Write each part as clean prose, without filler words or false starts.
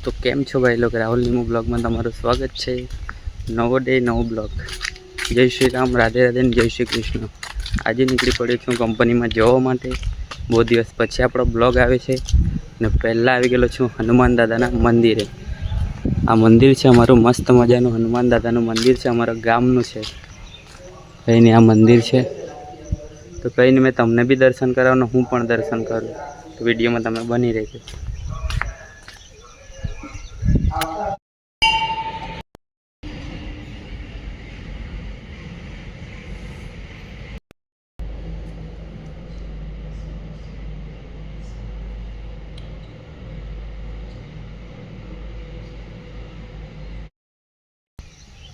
તો કેમ છો ભાई लोग, राहुल नीमू ब्लॉग में તમારું સ્વાગત છે। નવો ડે નવો બ્લોગ। જય શ્રી રામ, રાધે રાધે, જય શ્રી કૃષ્ણ। આજે નીકળી પડ્યો છું કંપનીમાં જવા માટે। બહુ દિવસ પછી આપણો બ્લોગ આવે છે ને પહેલાં આવી ગયેલો છું હનુમાન દાદાના મંદિરે। આ મંદિર છે અમારું મસ્ત મજાનું હનુમાન દાદાનું મંદિર છે, અમારા ગામનું છે। કઈને આ મંદિર છે તો કઈને મેં તમને બી દર્શન કરાવવાનું, હું પણ દર્શન કરું, તો વિડીયોમાં તમે બની રહેજો।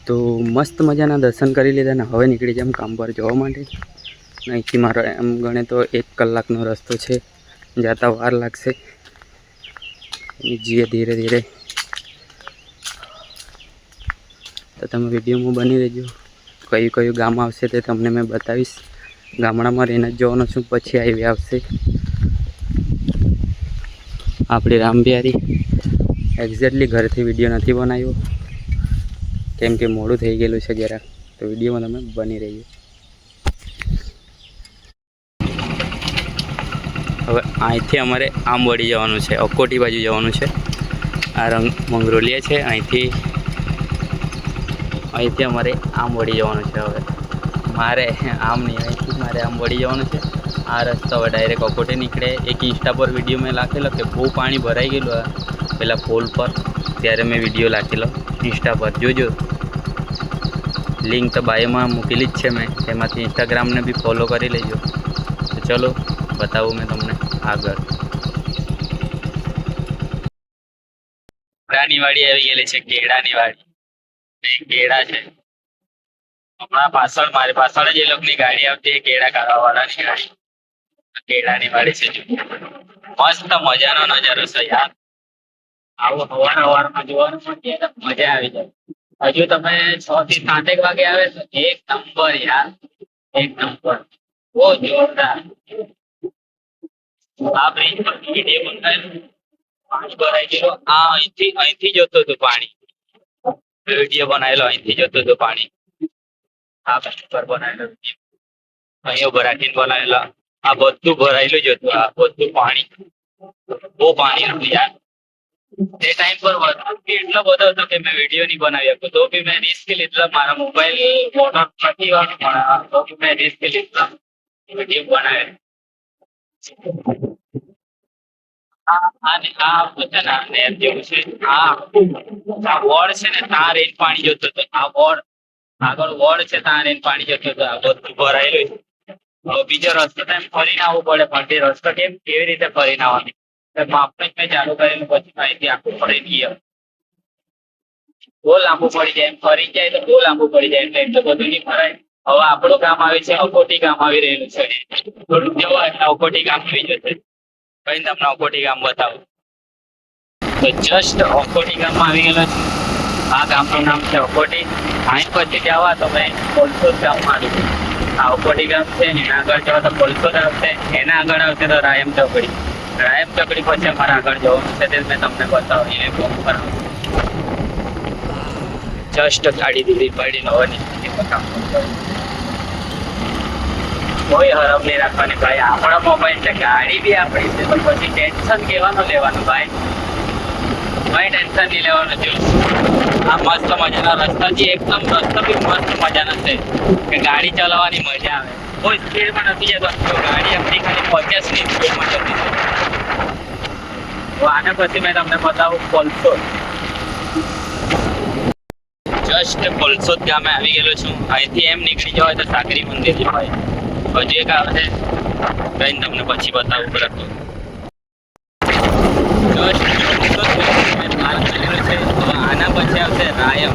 તો મસ્ત મજાના દર્શન કરી લીધા ને હવે નીકળી જામ કામ પર જવા માટે। અહીંથી મારો એમ ગણે તો 1 કલાકનો રસ્તો છે, જતા વાર લાગશે। જઈએ ધીરે ધીરે, તો તમે વિડીયોમાં બની રહેજો। કયું કયું ગામ આવશે તે તમને મેં બતાવીશ। ગામડામાં રહીને જ જવાનો છું, પછી હાઈવે આવશે આપણી રામબિહારી। એક્ઝેક્ટલી ઘરેથી વિડીયો નથી બનાવ્યો કેમ કે મોડું થઈ ગયેલું છે જરાક, તો વિડીયોમાં તમે બની રહેજો। હવે અહીંથી અમારે આમ વળી જવાનું છે, અકોટી બાજુ જવાનું છે। આ રંગ મંગરોલિયા છે, અહીંથી અમારે આમ વળી જવાનું છે। હવે મારે આમ નહીં, અહીંથી મારે આમ વળી જવાનું છે। આ રસ્તો હવે ડાયરેક્ટ અકોટે નીકળે। એક ઇન્સ્ટા પર વિડીયો મેં નાખેલો કે બહુ પાણી ભરાઈ ગયેલું પેલા પોલ પર, ત્યારે મેં વિડીયો નાખેલો ઇન્સ્ટા પર, જોજો। લિંક તો બાયોમાં મૂકેલી જ છે મેં, તેમાંથી ઇન્સ્ટાગ્રામને બી ફોલો કરી લેજો। તો ચલો બતાવું મેં તમને આગળ। કેળાની વાડી આવી ગયેલી છે, કેળાની વાડી, કેળા છે હમણાં પાછળ, મારી પાછળ જ એ લોકોની ગાડી આવતી, કેળા કાઢવા વાળાની ગાડી। કેળાની વાડી છે, જો મસ્ત મજાનો નજારો છે યાર। આવું હવારમાં જોવાનું પણ મજા આવી જાય। હજુ તમે 6 થી 7 વાગે આવે તો એક નંબર યાર, એક નંબર, બહુ જોરદાર। આ બ્રિજ પર વિડીયો બનાવેલો, પાણી ભરાઈ ગયેલું, આ અહીંથી જતું હતું પાણી, વિડીયો બનાવેલો અહીંથી જતું હતું પાણી। આ બ્રિજ પર બનાવેલો વિડીયો, અહીં ઉભા રાખીને બનાવેલા। આ બધું ભરાયેલું જ હતું, આ બધું પાણી, બહુ પાણી હતું યાર। તે ટાઈમ પર વરસાદ બી એટલો બધો હતો કે મેં વિડીયો નહીં બનાવી શકતો, તો બી મેં રિસ્ક લીધો। મારા મોબાઈલ મોટર નથી વાળો, તો બી મેં રિસ્ક લીધો, વિડીયો બનાવ્યો। આ છે ને નેર જેવું છે, આ વોડ છે ને ત્યાં રેન પાણી જતું હતું। આ વોડ આગળ વોડ છે, ત્યાં રેન પાણી જતું હતું, આ બધું ભરાયેલું છે। હવે બીજો રસ્તો ટાઈમ ફરીને આવવું પડે, પણ તે રસ્તો કેવી રીતે ફરીને આવવાની, માપને જ મેં ચાલુ કરેલું, પછી અહીંથી આખું ફરી ગયો। બહુ લાંબુ પડી જાય, એમ ફરી જાય તો બહુ લાંબુ પડી જાય, એટલે એટલું બધું નહીં ફરાય। હવે આપણું ગામ આવે છે, અકોટી ગામ આવી રહેલું છે, થોડુંક જવા એટલે અકોટી ગામ આવી જશે। કઈ તમને અકોટી ગામ બતાવું, તો જસ્ટ અકોટી ગામમાં આવી ગયેલો છે। આ ગામનું નામ છે અકોટી। અહીં પછી જવા તો મેં પોલસોદ ગામમાં આવ્યું। આ અકોટી ગામ છે, એના આગળ જવા તો પોલસોદ આવશે, એના આગળ આવશે તો રાયમ ચોકડી। રાયમ ચોકડી પછી અમારે આગળ જવાનું છે, તે મેં તમને બતાવું, એને ફોન કરાવું। જસ્ટ ગાડી દીધી પડી નવાની, કોઈ હરમ નહીં રાખવાની ભાઈ। આપણા મોબાઈલ છે, ગાડી બી આપણી છે, તો પછી ટેન્શન કેવાનું લેવાનું ભાઈ, કઈ ટેન્શન નહીં લેવાનું। જો આ મસ્ત મજાના રસ્તા છે, એકદમ રસ્તો બી મસ્ત મજાનો છે કે ગાડી ચલાવવાની મજા આવે। કોઈ સ્પીડમાં નથી જતો, ગાડી આપણી ખાલી 50ની સ્પીડમાં જતી છે। તો આના પછી મેં તમને બતાવું પોલસોદ। જસ્ટ પોલસોદ ગામે આવી ગયેલો છું। અહીંથી એમ નીકળી જવાય તો સાકરી મંદિર જવાય। હજુ એક આવે છે, કઈ તમને પછી બતાવું બરાબર। આના પછી આવશે રાયમ,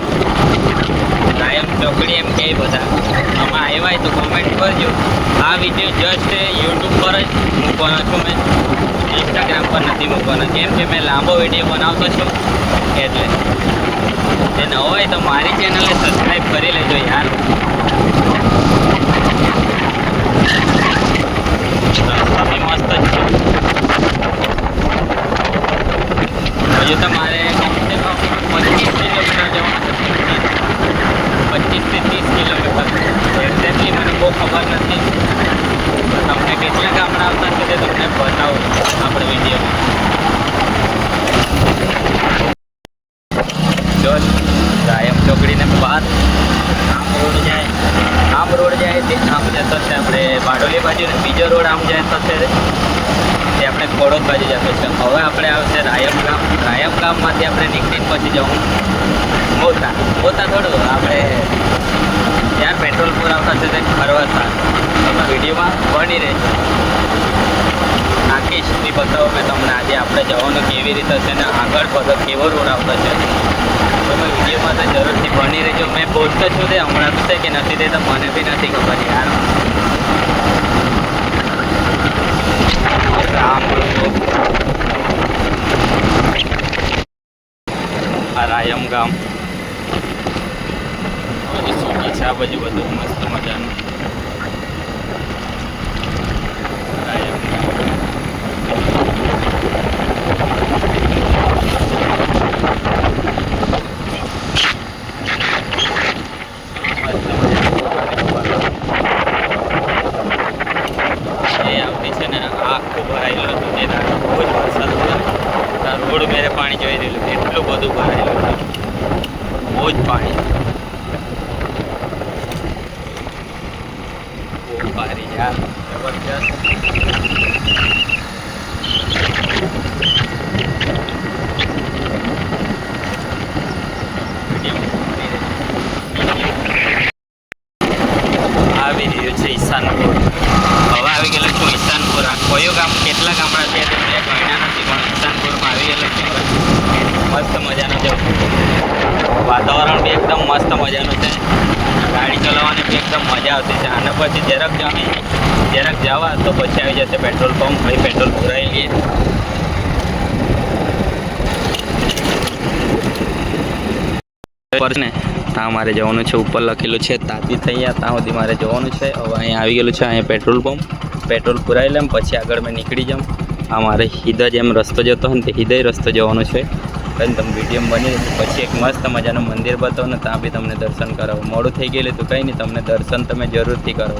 રાયમ ચોકડી એમ કે બધા। આમાં આવ્યા તો કોમેન્ટ કરજો। આ વિડીયો જસ્ટ યુટ્યુબ પર જ મૂકવાનો છું મેં, ઇન્સ્ટાગ્રામ પર નથી મૂકવાનો, કેમ કે મેં લાંબો વિડીયો બનાવતો છું એટલે। એ ન હોય તો મારી ચેનલને સબસ્ક્રાઈબ કરી લેજો યાર। મસ્ત જ છે, હજુ તો મારે બારડોલી બાજુ ને બીજો રોડ આમ જાય તો છે તે આપણે ખોડોદ બાજુ જતો છે. હવે આપણે આવશે રાયમ ગામમાંથી આપણે નીકળીને પછી જવું મોતા થોડું આપણે ત્યાં પેટ્રોલ પુરાવતા છે તે ફરવા તમે વિડીયોમાં બની રહેજો. આખી હિસ્ટ્રી બતાવો મેં તમને આજે આપણે જવાનું કેવી રીતે છે ને આગળ બધો કેવો રોડ આવતો છે તમે વિડીયોમાં તો જરૂરથી બની રહેજો. મેં બોલતો છું તે હમણાં છે કે નથી તે તો મને બી નથી ખબર યાર. આ રાયમ ગામ છે આ બાજુ બધું મસ્ત મજાનું રાયમ રોડ મેરે પાણી જોઈ રહેલું એટલું બધું ભરાયેલું છે બહુ જ પાણી બહુ ભારી યાર જબરજસ્ત. આવી રહ્યું છે ઈશાનપુર. હવે આવી ગયેલો છું ઈશાનપુર. આ કયો ગામ કેટલા ગામડા છે તે મેં ગણ્યા નથી પણ ઈશાનપુરમાં આવી ગયેલો છે. મસ્ત મજાનું છે વાતાવરણ બી એકદમ મસ્ત મજાનું છે. ગાડી ચલાવવાની બી એકદમ મજા આવતી છે. આના પછી જરાક જવા તો પછી આવી જશે પેટ્રોલ પંપ. ભાઈ પેટ્રોલ પુરાવી લઈએ. ને ત્યાં મારે જવાનું છે ઉપર લખેલું છે તાતી થયા ત્યાં સુધી મારે જવાનું છે. હવે અહીંયા આવી ગયેલું છે અહીંયા પેટ્રોલ પંપ. પેટ્રોલ પુરાવી લેમ પછી આગળ મેં નીકળી જાઉં. આ મારે હિદા જેમ રસ્તો જતો હોય ને તે હિદય રસ્તો જવાનો છે. કંઈ તમે વિડીયો બની પછી એક મસ્ત મજાનું મંદિર બતાવો ને ત્યાં બી તમને દર્શન કરાવો. મોડું થઈ ગયેલું તો કંઈ નહીં તમને દર્શન તમે જરૂરથી કરો.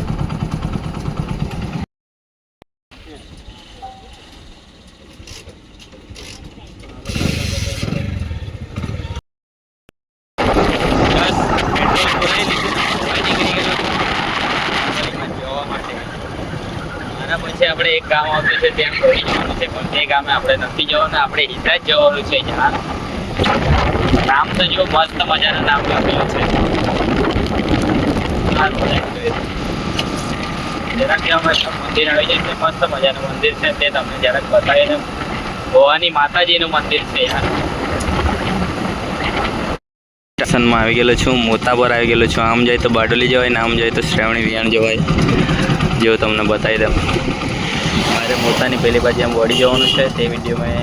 પછી આપણે એક ગામ આવતું છે ત્યાં જવાનું છે પણ તે ગામે આપણે નથી જવાનું. આપણે હિધા જ જવાનું છે. નામ તો જો મસ્ત મજાનું નામ લખેલું છે. જરાક મંદિર આવી જાય છે મસ્ત મજાનું મંદિર છે તે તમને જરાક બતાવીને. ભવાની માતાજીનું મંદિર છે યાર. સ્ટેશનમાં આવી ગયેલો છું. મોતા પર આવી ગયેલો છું. આમ જાય તો બારડોલી જવાય ને આમ જાય તો શ્રાવણી વિયાણ જવાય. જો તમને બતાવી દઉં મારે મોતાની પહેલી બાજુ એમ વળી જવાનું છે. તે વિડીયો મેં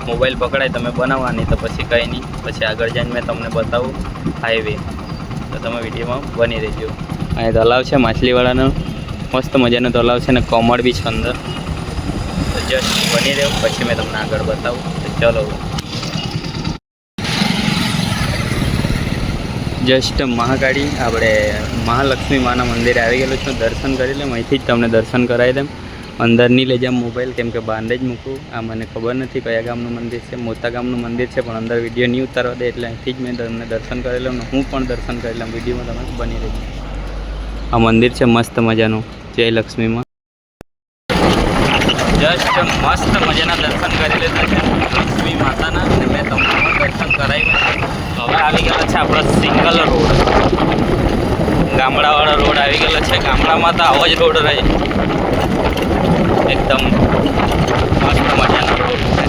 મોબાઈલ પકડાય તમે બનાવવાની તો પછી કંઈ નહીં. પછી આગળ જઈને મેં તમને બતાવું હાઈવે તો તમે વિડીયોમાં બની રહેજો. અહીં તલાવ છે માછલીવાળાનો મસ્ત મજાનો તલાવ છે ને કમળ બી છે અંદર. તો જસ્ટ બની રહ્યો પછી મેં તમને આગળ બતાવું. તો ચલો જસ્ટ મહાકાળી આપણે મહાલક્ષ્મી માના મંદિરે આવી ગયેલું છું. દર્શન કરી લઉં અહીંથી જ તમને દર્શન કરાવી દઉં. અંદર નહીં લઈ જાઉં મોબાઈલ કેમ કે બાંધે જ મૂકું. આ મને ખબર નથી કયા ગામનું મંદિર છે. મોતા ગામનું મંદિર છે પણ અંદર વિડીયો નહીં ઉતારવા દે એટલે અહીંથી જ મેં તમને દર્શન કરી લઉં ને હું પણ દર્શન કરી લઉં. વિડીયોમાં તમે બની રહેજો. આ મંદિર છે મસ્ત મજાનું જય લક્ષ્મીમાં. જસ્ટ મસ્ત મજાના દર્શન કરી લીધા છે લક્ષ્મી માતાના અને મેં તમને દર્શન કરાવ્યા. હવે આવી ગયેલો છે આપણો સિંગલ રોડ. ગામડાવાળો રોડ આવી ગયેલો છે. ગામડામાં તો આવો જ રોડ રહે એકદમ મસ્ત મજાનો રોડ છે.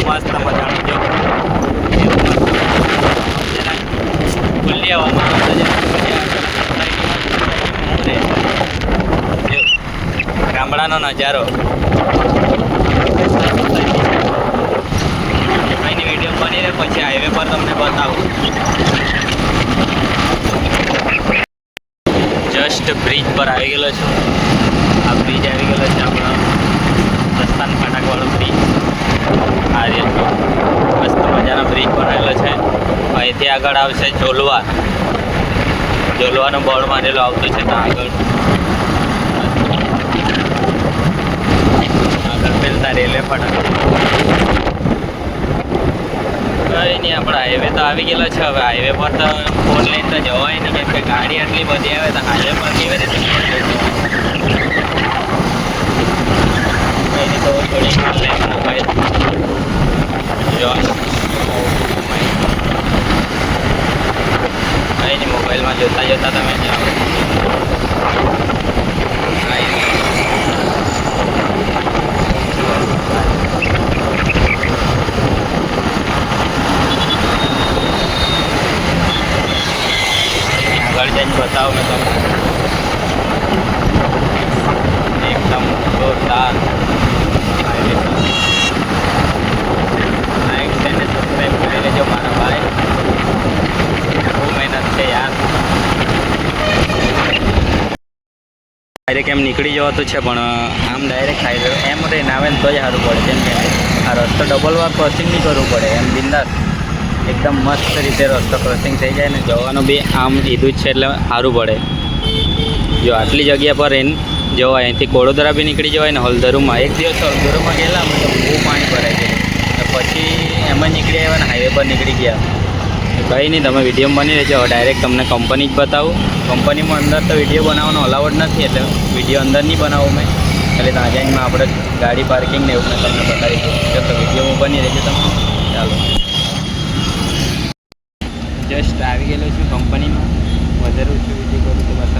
મસ્ત મજાનો જો ખુલ્લી હવામાં ગામડાનો નજારો. અહીંની વિડીયો બની રહે પછી હાઈવે પર તમને બતાવું. જસ્ટ બ્રિજ પર આવી ગયેલો છું. આ બ્રિજ આવી ગયેલો છે આપણો રસ્તાન ફાટકવાળો બ્રિજ. આ રીતે મસ્ત મજાનો બ્રિજ બનાવેલો છે. અહીંથી આગળ આવશે જોલવાનું બોર્ડ મારેલું આવતું છે ત્યાં આગળ. આગળ પેલતા રેલવે ફાટક કઈ નહીં, આપણે હાઈવે તો આવી ગયેલો છે. હવે હાઈવે પર તો ફોન લઈને તો જવાય નહીં, કેમ કે ગાડી આટલી બધી આવે તો હાઈવે પર કેવી રીતે ફોન લઈને જવાનું? કઈ નહીં તો થોડી વાર લઈને મોબાઈલ કઈ નહીં, મોબાઈલમાં જોતા જોતા તમે જાઓ. આગળ જઈને બતાવો મેં તમને એકદમ જોરદાર હાઈવે. લાઈક છે ને સબસ્ક્રાઈબ કરી લેજો મારા ભાઈ, બહુ મહેનત છે યાર. ડાયરેક્ટ એમ નીકળી જવાતું છે, પણ આમ ડાયરેક્ટ હાઈવે એમ રહીને આવે ને તો જ સારું પડે. કેમ કે આ રસ્તો ડબલ વાર ક્રોસિંગ નહીં કરવું પડે, એમ બિંદાસ એકદમ મસ્ત રીતે રસ્તો ક્રોસિંગ થઈ જાય ને જવાનું બી આમ લીધું જ છે એટલે સારું પડે. જો આટલી જગ્યા પર જવાય, અહીંથી કોડોદરા બી નીકળી જવાય ને હળદરુમાં. એક દિવસ હળદરુમાં ગયેલા અમે તો બહુ પાણી ભરાઈ ગયું, પછી એમ જ નીકળી આવ્યા ને હાઈવે પર નીકળી ગયા. કંઈ નહીં, તમે વિડીયોમાં બની રહેજો. ડાયરેક્ટ તમને કંપની જ બતાવું. કંપનીમાં અંદર તો વિડીયો બનાવવાનો અલાઉડ નથી, એટલે વિડીયો અંદર નહીં બનાવું મેં. એટલે ત્યાં જઈને આપણે ગાડી પાર્કિંગ ને એવું મેં તમને બતાવી દઉં. તો વિડીયોમાં બની રહેજો તમે. ચાલો, જસ્ટ આવી ગયેલો છું કંપનીમાં. વધારે ઓછું વિડીયો કરું તો બસ